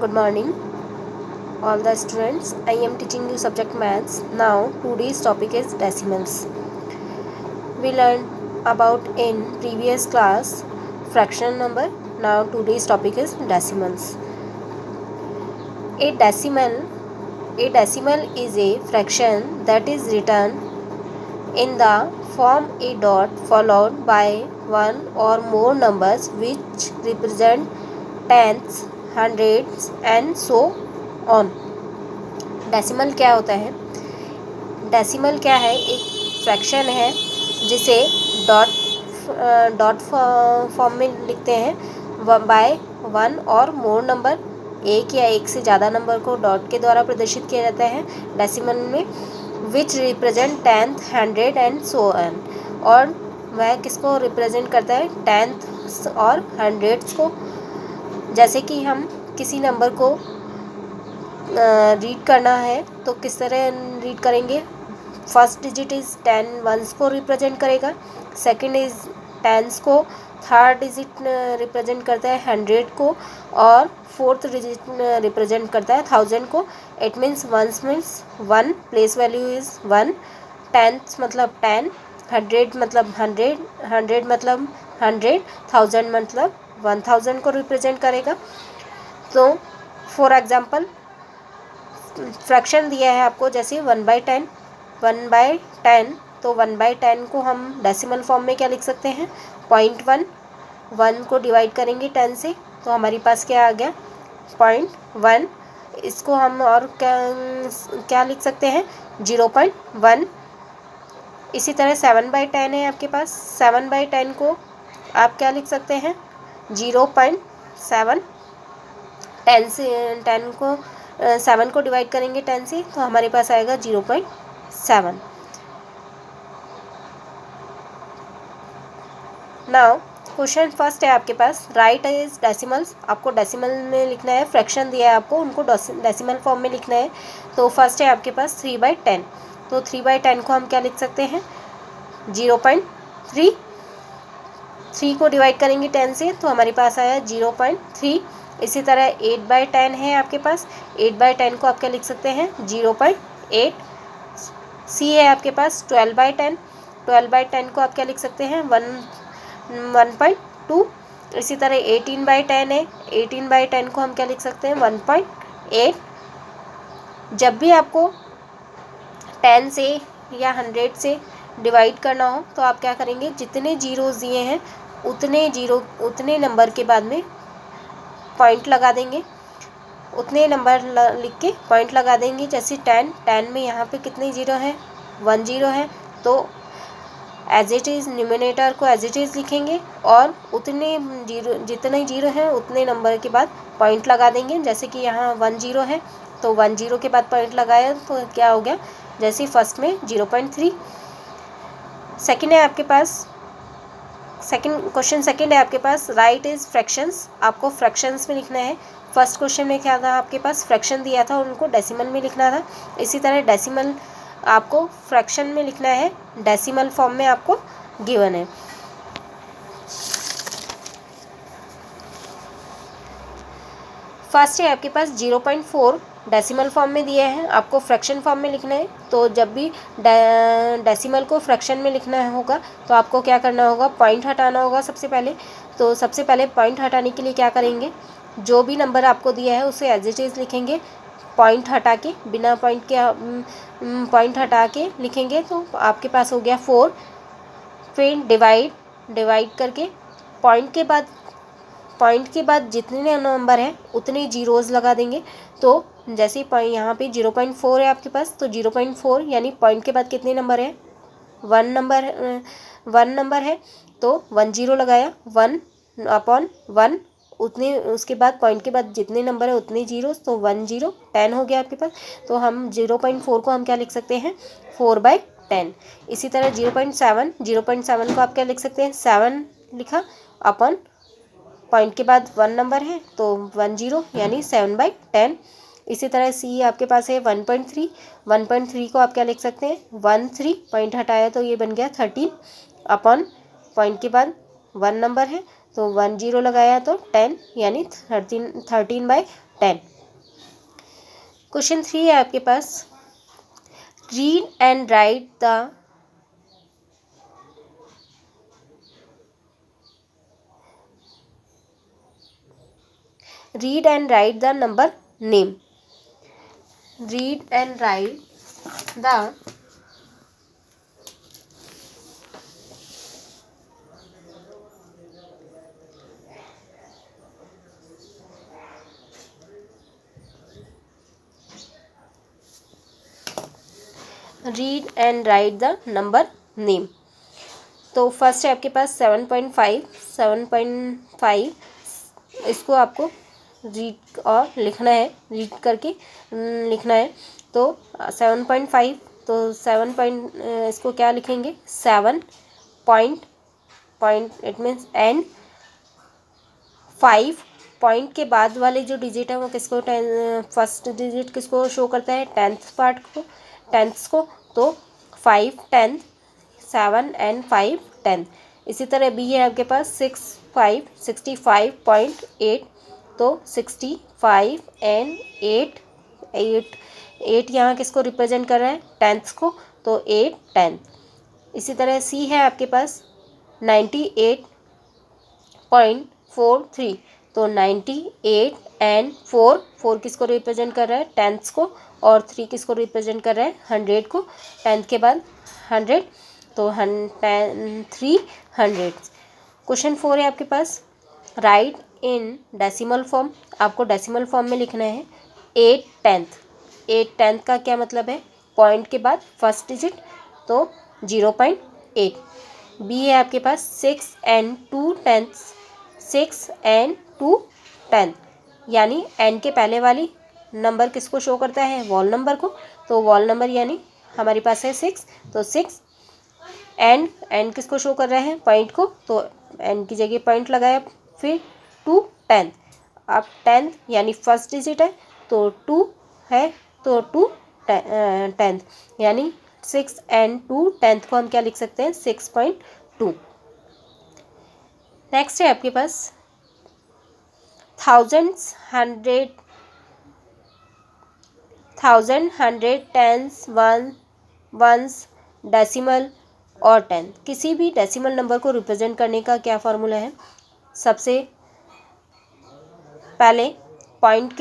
Good morning, all the students. I am teaching you subject maths. Now, today's topic is decimals. We learned about in previous class fraction number. Now, today's topic is decimals. A decimal is a fraction that is written in the form a dot followed by one or more numbers which represent tenths, hundreds and so on. Decimal क्या होता है? Decimal क्या है? एक fraction है जिसे dot form में लिखते हैं बाय वन और मोर नंबर, एक या एक से ज़्यादा नंबर को डॉट के द्वारा प्रदर्शित किया जाता है डेसिमल में, which represent tenth, hundred and so on. और वह किसको रिप्रेजेंट करता है? टेंथ और हंड्रेड्स को। जैसे कि हम किसी नंबर को रीड करना है तो किस तरह रीड करेंगे? फर्स्ट डिजिट इज़ 10 वंस को रिप्रेजेंट करेगा, सेकंड इज़ टेंस को, थर्ड डिजिट रिप्रेजेंट करता है 100 को और फोर्थ डिजिट रिप्रेजेंट करता है 1000 को। It means ones means one, place value is 1, tenth मतलब 10, 100 मतलब 100, 100 मतलब 100, 1000 मतलब 1000 को रिप्रेजेंट करेगा। तो फॉर एग्जांपल फ्रैक्शन दिया है आपको, जैसे 1/10, 1/10, तो 1/10 को हम डेसिमल फॉर्म में क्या लिख सकते हैं? 0.1, 1 को डिवाइड करेंगे 10 से तो हमारे पास क्या आ गया? 0.1। इसको हम और क्या लिख सकते हैं? 0.1। इसी तरह 7/10 है आपके पास, 7/10 को आप क्या लिख सकते हैं? 0.7। 10 से 10 को 7 को डिवाइड करेंगे 10 से तो हमारे पास आएगा 0.7। नाउ क्वेश्चन फर्स्ट है आपके पास, राइट इज डेसिमल्स। आपको डेसिमल में लिखना है, फ्रैक्शन दिया है आपको, उनको डेसिमल फॉर्म में लिखना है। तो फर्स्ट है आपके पास 3/10, तो 3/10 को हम क्या लिख सकते हैं? 0.3। 3 को डिवाइड करेंगे 10 से तो हमारे पास आया 0.3। इसी तरह 8/10 है आपके पास, 8/10 को आप क्या लिख सकते हैं? 0.8। सी है आपके पास 12/10, 12/10 को आप क्या लिख सकते हैं? 1.2। इसी तरह 18/10 है, 18/10 को हम क्या लिख सकते हैं? 1.8। जब भी आपको 10 से या 100 से डिवाइड करना हो तो आप क्या करेंगे? जितने जीरोज़ दिए हैं उतने नंबर के बाद में पॉइंट लगा देंगे, उतने नंबर लिख के पॉइंट लगा देंगे। जैसे 10 में यहाँ पे कितने जीरो हैं? 1 जीरो है, तो एज इट इज़ न्यूमरेटर को एज इट इज़ लिखेंगे और जितने जीरो हैं उतने नंबर के बाद पॉइंट लगा देंगे। जैसे कि यहाँ 1 जीरो है तो 1 जीरो के बाद पॉइंट लगाया तो क्या हो गया? जैसे फर्स्ट में 0.3। सेकेंड है आपके पास, क्वेश्चन सेकंड है आपके पास, राइट इज फ्रैक्शंस। आपको फ्रैक्शंस में लिखना है। फर्स्ट क्वेश्चन में क्या था आपके पास? फ्रैक्शन दिया था, उनको डेसिमल में लिखना था। इसी तरह डेसिमल आपको फ्रैक्शन में लिखना है, डेसिमल फॉर्म में आपको गिवन है। फर्स्ट है आपके पास 0.4 डेसिमल फॉर्म में दिया है, आपको फ्रैक्शन फॉर्म में लिखना है। तो जब भी डेसिमल को फ्रैक्शन में लिखना होगा तो आपको क्या करना होगा? पॉइंट हटाना होगा सबसे पहले। तो सबसे पहले पॉइंट हटाने के लिए क्या करेंगे? जो भी नंबर आपको दिया है उसे एज इट इज़ लिखेंगे, पॉइंट हटा के, बिना पॉइंट के पॉइंट हटा के लिखेंगे तो आपके पास हो गया 4। फिर डिवाइड करके पॉइंट के बाद जितने नंबर हैं उतने जीरोज़ लगा देंगे। तो जैसे यहाँ पे 0.4 है आपके पास, तो 0.4 यानी पॉइंट के बाद कितने नंबर हैं? 1 नंबर है तो 1 जीरो लगाया, 1/1 उतने, उसके बाद पॉइंट के बाद जितने नंबर है उतने जीरो, तो 1 0 10 हो गया आपके पास। तो हम 0.4 को हम क्या लिख सकते हैं? 4/10। इसी तरह 0.7 को आप क्या लिख सकते हैं? 7 लिखा अपन, पॉइंट के बाद 1 नंबर है तो 1 जीरो यानी 7/10। इसी तरह सी आपके पास है 1.3, 1.3 को आप क्या लिख सकते हैं? 13, पॉइंट हटाया तो ये बन गया 13 अपन, पॉइंट के बाद 1 नंबर है तो 1 जीरो लगाया तो 10 यानी 13/10। क्वेश्चन 3 है आपके पास, read and write the number name. Read and write the number name. तो फर्स्ट है आपके पास 7.5 इसको आपको रीड और लिखना है, रीड करके लिखना है। तो 7.5, तो 7 पॉइंट इसको क्या लिखेंगे, 7 point it means and 5 point के बाद वाले जो डिजिट है वो किसको, फर्स्ट डिजिट किसको शो करता है, टेंथ को। तो 5 10, 7 एंड 5 10। इसी तरह बी है आपके पास 65.8, तो 65 एंड 8 यहाँ किसको रिप्रेजेंट कर रहा है, टेंथ को, तो 8 10। इसी तरह सी है आपके पास 98.43, तो 98 एंड 4 किसको रिप्रेजेंट कर रहा है, टेंथ को, और 3 किसको रिप्रेजेंट कर रहा है, 100 को। टेंथ के बाद 100, तो 300। क्वेश्चन 4 है आपके पास, राइट इन डेसिमल फॉर्म। आपको डेसिमल फॉर्म में लिखना है 8 10। 8 10 का क्या मतलब है, पॉइंट के बाद फर्स्ट डिजिट, तो 0.8। बी है आपके पास 6 एंड 2 10, 6 एंड 2 10, यानी एन के पहले वाली नंबर किसको शो करता है, वॉल नंबर को। तो वॉल नंबर यानी हमारे पास है 6, तो 6 एंड किसको शो कर रहा है, पॉइंट को, तो एन की जगह पॉइंट लगाया, फिर 2 10। अब 10 यानी फर्स्ट डिजिट है, तो 2 है, तो 2 10, यानी 6 एंड 2 10 को हम क्या लिख सकते हैं, 6.2। नेक्स्ट है आपके पास thousands, hundred, tens, ones, decimal और 10। किसी भी डेसिमल नंबर को रिप्रेजेंट करने का क्या फार्मूला है, सबसे पहले पॉइंट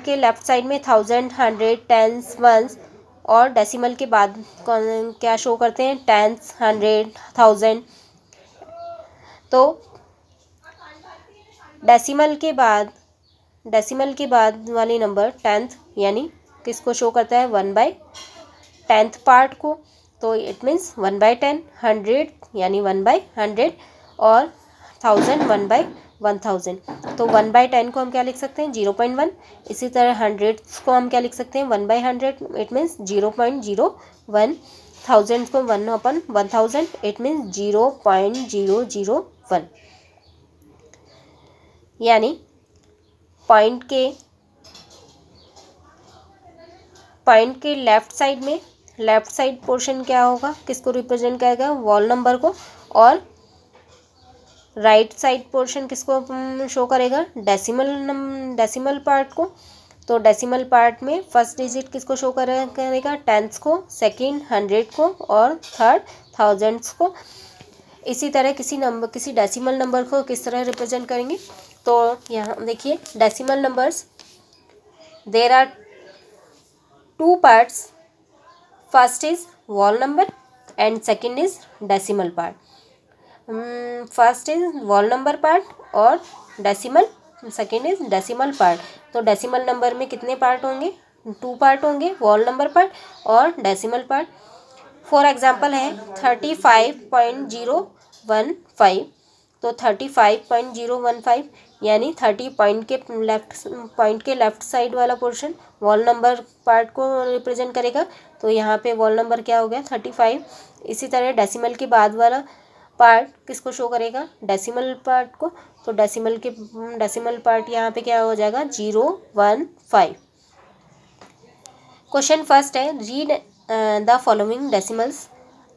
के लेफ्ट साइड में 1000, 100, टेंस, वंस, और डेसिमल के बाद क्या शो करते हैं, टेंस, 100, 1000। तो डेसिमल के बाद वाली नंबर टेंथ, यानी किसको शो करता है, 1/10 पार्ट को, तो इट मीन्स 1/10। 100 यानी 1/100, और 1000 1/1000। तो 1/10 को हम क्या लिख सकते हैं, 0.1। इसी तरह 100 को हम क्या लिख सकते हैं, 1/100, इट मीन्स 0.01। 1000 को 1/1000, इट मीन्स 0.001। यानी पॉइंट के लेफ्ट साइड पोर्शन क्या होगा, किसको रिप्रेजेंट करेगा, वॉल नंबर को, और राइट साइड पोर्शन किसको शो करेगा, डेसिमल पार्ट को। तो डेसिमल पार्ट में फर्स्ट डिजिट किसको शो करेगा, टेंथ को, सेकंड 100 को, और थर्ड थाउजेंड्स को। इसी तरह किसी डेसिमल नंबर को किस तरह रिप्रेजेंट करेंगे, तो यहाँ देखिए decimal numbers, there are 2 parts, first is whole number and second is decimal part. First is whole number part और सेकंड इज डेसिमल पार्ट। तो डेसिमल नंबर में कितने पार्ट होंगे, 2 पार्ट होंगे, वॉल नंबर पार्ट और डेसिमल पार्ट। फॉर एग्जाम्पल है 35.015, तो 35.015 यानी 30 पॉइंट के लेफ्ट साइड वाला पोर्शन वॉल नंबर पार्ट को रिप्रेजेंट करेगा। तो यहाँ पे वॉल नंबर क्या हो गया, 35। इसी तरह डेसिमल के बाद वाला पार्ट किसको शो करेगा, डेसिमल पार्ट को। तो डेसिमल पार्ट यहाँ पे क्या हो जाएगा, 015। क्वेश्चन फर्स्ट है, रीड द फॉलोइंग डेसिमल्स।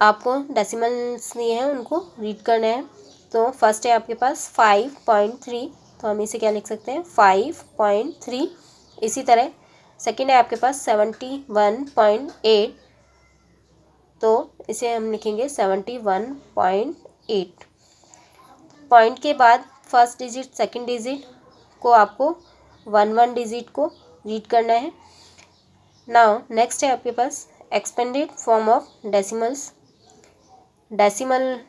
आपको डेसिमल्स दिए हैं, उनको रीड करना है। तो फर्स्ट है आपके पास 5.3, तो हम इसे क्या लिख सकते हैं, 5.3। इसी तरह सेकंड है आपके पास 71.8, तो इसे हम लिखेंगे 71.8। पॉइंट के बाद फर्स्ट डिजिट सेकंड डिजिट को आपको 1 डिजिट को रीड करना है। नाउ नेक्स्ट है आपके पास expanded form of decimals. Decimal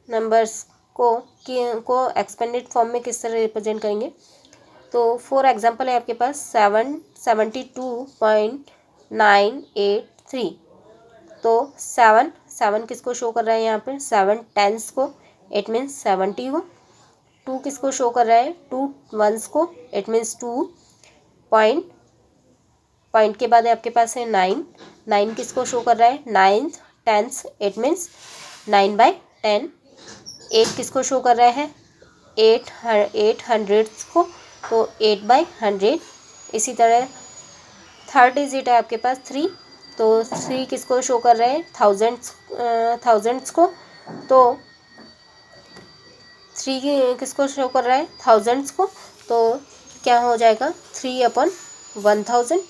numbers को एक्सपेंडेड फॉर्म में किस तरह रिप्रेजेंट करेंगे। तो फॉर एग्जांपल है आपके पास 72.983। तो 7 किसको शो कर रहा है यहाँ पे, 7 टेंस को, इट मीन्स 70 को। 2 किसको शो कर रहा है, 2 वंस को, इट मीन्स 2 पॉइंट के बाद है आपके पास है 9 किसको शो कर रहा है, 9 टेंस, इट मीन्स 9/10। 8 किसको शो कर रहा है, 8 हंड्रेड्स को, तो 8/100। इसी तरह थर्ड डिजिट है आपके पास 3, तो 3 किसको शो कर रहे हैं, थाउजेंड्स को, तो 3 किसको शो कर रहा है, थाउजेंड्स को, तो क्या हो जाएगा 3/1000।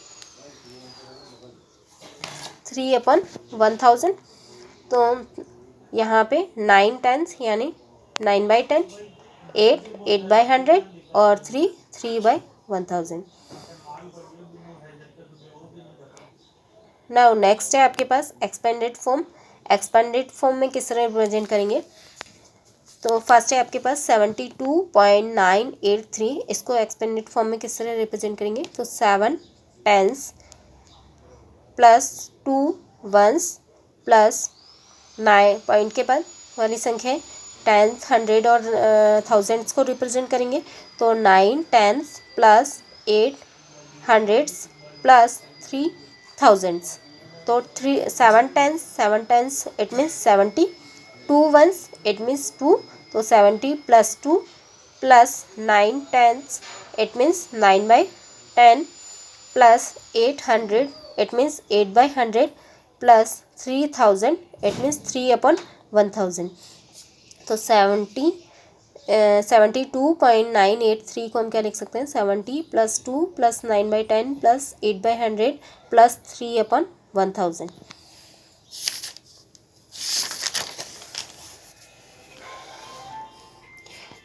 3/1000। तो यहाँ पे 9 टेंस यानी 9/10, 8/100 और 3/1000। नाउ नेक्स्ट है आपके पास एक्सपेंडेड फॉर्म। एक्सपेंडेड फॉर्म में किस तरह रिप्रेजेंट करेंगे। तो फर्स्ट है आपके पास 72.983, इसको एक्सपेंडेड फॉर्म में किस तरह रिप्रेजेंट करेंगे। तो 7 tens plus 2 ones plus 9 point के बाद वाली संख्या है, टेंस, हंड्रेड और थाउजेंड्स को रिप्रेजेंट करेंगे। तो 9 tens plus 8 hundreds plus 3 thousands, तो 7 tens it means 70, 2 ones it means 2, तो 70 plus 2 plus 9 tens it means 9/10 plus 800 it means 8/100 plus 3000 it means 3/1000। तो 72.983 को हम क्या लिख सकते हैं, 70 plus 2 plus 9/10 plus 8/100 plus 3/1000।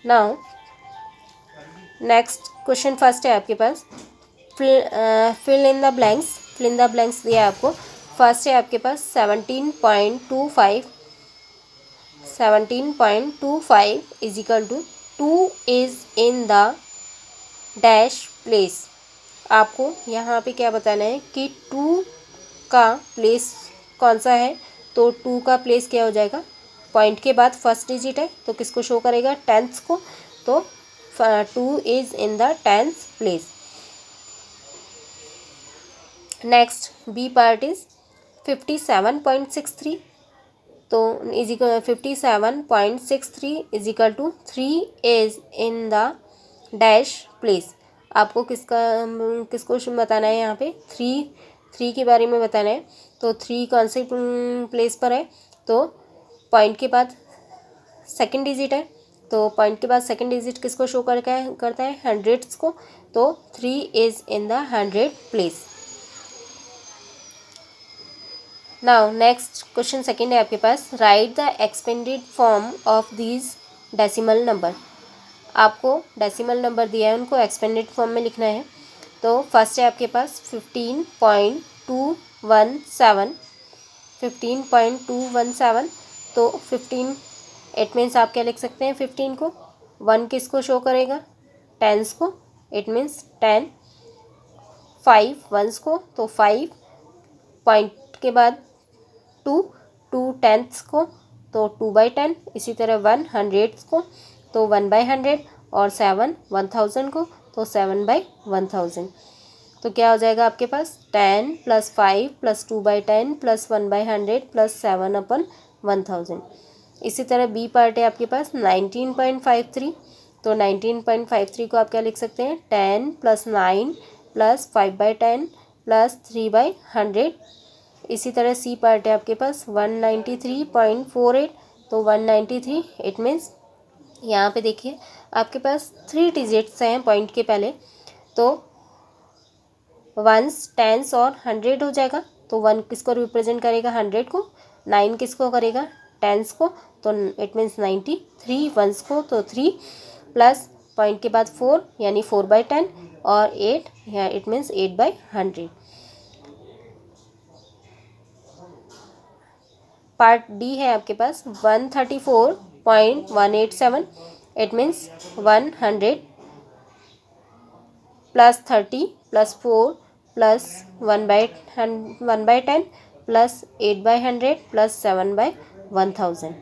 Now next question first है आपके पास fill in the blanks. Fill in the blanks दिया है आपको। फर्स्ट है आपके पास 17.25 is equal to 2 is in the dash place. आपको यहाँ पे क्या बताना है कि 2 का प्लेस कौन सा है। तो 2 का प्लेस क्या हो जाएगा, पॉइंट के बाद फर्स्ट डिजिट है तो किसको शो करेगा, टेंथ्स को, तो 2 is in the tenth place. Next B part is 57.63, तो is equal 57.63 is equal to 3 is in the dash place. आपको किसको बताना है यहाँ पे, 3 के बारे में बताना है। तो 3 कौन से प्लेस पर है, तो पॉइंट के बाद सेकंड डिजिट है, तो पॉइंट के बाद सेकंड डिजिट किसको शो करता है, हंड्रेड्स को, तो 3 is in the 100 place. Now next question second है आपके पास, write the expanded form of these decimal number. आपको डेसिमल नंबर दिया है, उनको एक्सपेंडेड फॉर्म में लिखना है। तो फर्स्ट है आपके पास 15.217, तो 15 इट मीन्स आप क्या लिख सकते हैं, 15 को 1 किसको शो करेगा, टेंस को, इट मीन्स 10, 5 वंस को, तो 5 पॉइंट के बाद 2 टेंथ्स को, तो 2/10। इसी तरह 1 हंड्रेड्स को, तो 1/100 और 7 1000 को, तो 7/1000। तो क्या हो जाएगा आपके पास 10 प्लस 5 प्लस 2/10 प्लस 1/100 प्लस 7/1000। इसी तरह बी पार्ट है आपके पास 19.53, तो 19.53 को आप क्या लिख सकते हैं, 10 प्लस 9 प्लस 5/10 प्लस 3/100। इसी तरह सी पार्ट है आपके पास 193.48, तो 193 इट मीन्स यहाँ पे देखिए आपके पास 3 डिजिट्स हैं पॉइंट के पहले, तो वंस, टेंस और 100 हो जाएगा। तो 1 किसको रिप्रेजेंट करेगा, 100 को। 9 किसको करेगा, टेंस को। तो इट मीन्स 93 वंस को, तो 3 प्लस पॉइंट के बाद 4 यानी 4/10 और 8 या इट मीन्स 8/100। पार्ट डी है आपके पास 134.187, it means 100 plus 30 plus 4 plus 1/10 plus 8/100 plus 7/1000।